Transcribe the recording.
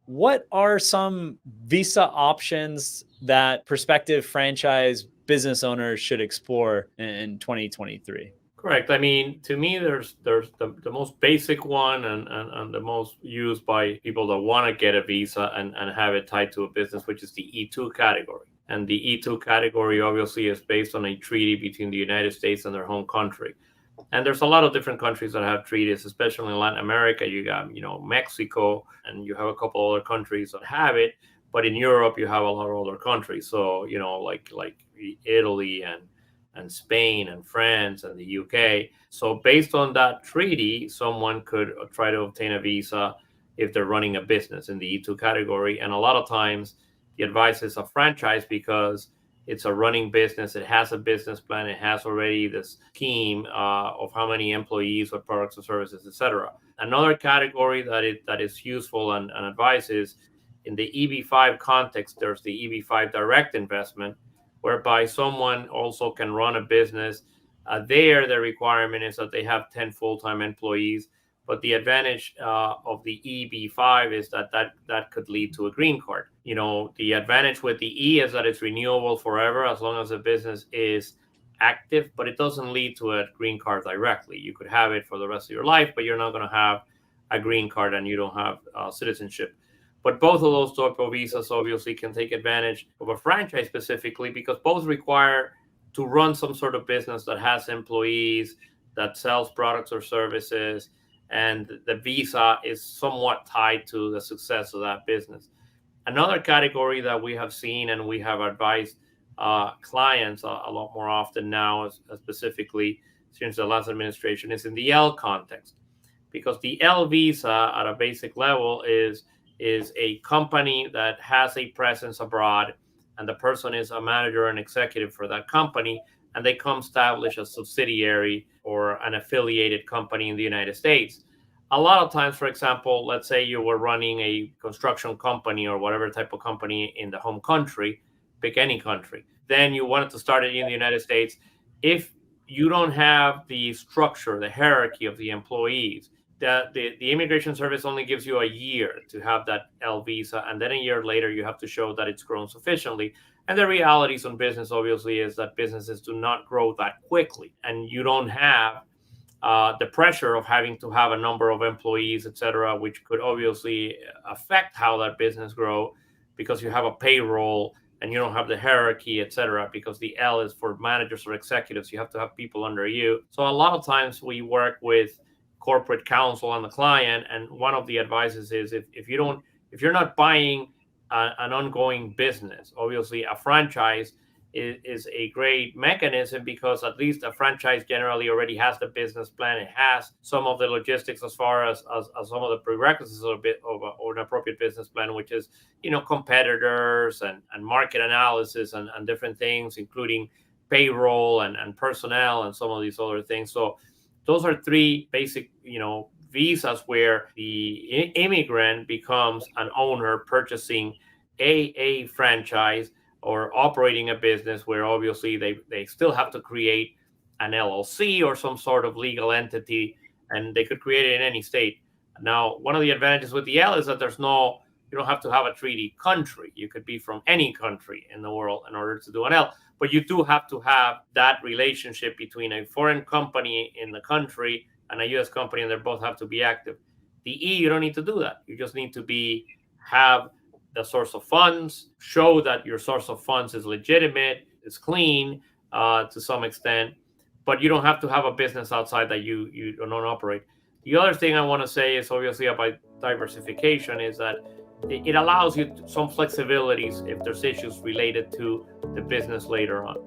What are some visa options that prospective franchise business owners should explore in 2023? Correct. I mean, to me, there's the most basic one and the most used by people that want to get a visa and have it tied to a business, which is the E2 category. And the E2 category obviously is based on a treaty between the United States and their home country. And there's a lot of different countries that have treaties, especially in Latin America. You got, Mexico, and you have a couple other countries that have it. But in Europe, you have a lot of other countries. So, like Italy and Spain and France and the UK. So based on that treaty, someone could try to obtain a visa if they're running a business in the E2 category. And a lot of times the advice is a franchise because it's a running business. It has a business plan. It has already this scheme of how many employees, what products or services, etc. Another category that is useful and advice is in the EB5 context, there's the EB5 direct investment, whereby someone also can run a business. There, the requirement is that they have 10 full-time employees. But the advantage of the EB5 is that could lead to a green card. The advantage with the E is that it's renewable forever as long as the business is active, but it doesn't lead to a green card directly. You could have it for the rest of your life, but you're not going to have a green card and you don't have citizenship. But both of those type of visas obviously can take advantage of a franchise specifically because both require to run some sort of business that has employees, that sells products or services, and the visa is somewhat tied to the success of that business. Another category that we have seen and we have advised clients a lot more often now, specifically since the last administration, is in the L context. Because the L visa at a basic level is a company that has a presence abroad and the person is a manager and executive for that company, and they come establish a subsidiary or an affiliated company in the United States. A lot of times, for example, let's say you were running a construction company or whatever type of company in the home country, pick any country. Then you wanted to start it in the United States. If you don't have the structure, the hierarchy of the employees, the immigration service only gives you a year to have that L visa, and then a year later you have to show that it's grown sufficiently. And the realities on business obviously is that businesses do not grow that quickly, and you don't have the pressure of having to have a number of employees, etc., which could obviously affect how that business grow because you have a payroll and you don't have the hierarchy, etc., because the L is for managers or executives. You have to have people under you. So a lot of times we work with corporate counsel and the client, and one of the advices is if you're not buying an ongoing business, obviously a franchise is a great mechanism because at least a franchise generally already has the business plan. It has some of the logistics as far as some of the prerequisites of an appropriate business plan, which is, competitors and market analysis and different things, including payroll and personnel and some of these other things. So those are three basic, visas where the immigrant becomes an owner purchasing a franchise or operating a business where obviously they still have to create an LLC or some sort of legal entity, and they could create it in any state. Now, one of the advantages with the L is that you don't have to have a treaty country. You could be from any country in the world in order to do an L, but you do have to have that relationship between a foreign company in the country and a U.S. company, and they both have to be active. The E, you don't need to do that. You just need to have the source of funds, show that your source of funds is legitimate, is clean to some extent, but you don't have to have a business outside that you don't operate. The other thing I want to say is obviously about diversification is that it allows you some flexibilities if there's issues related to the business later on.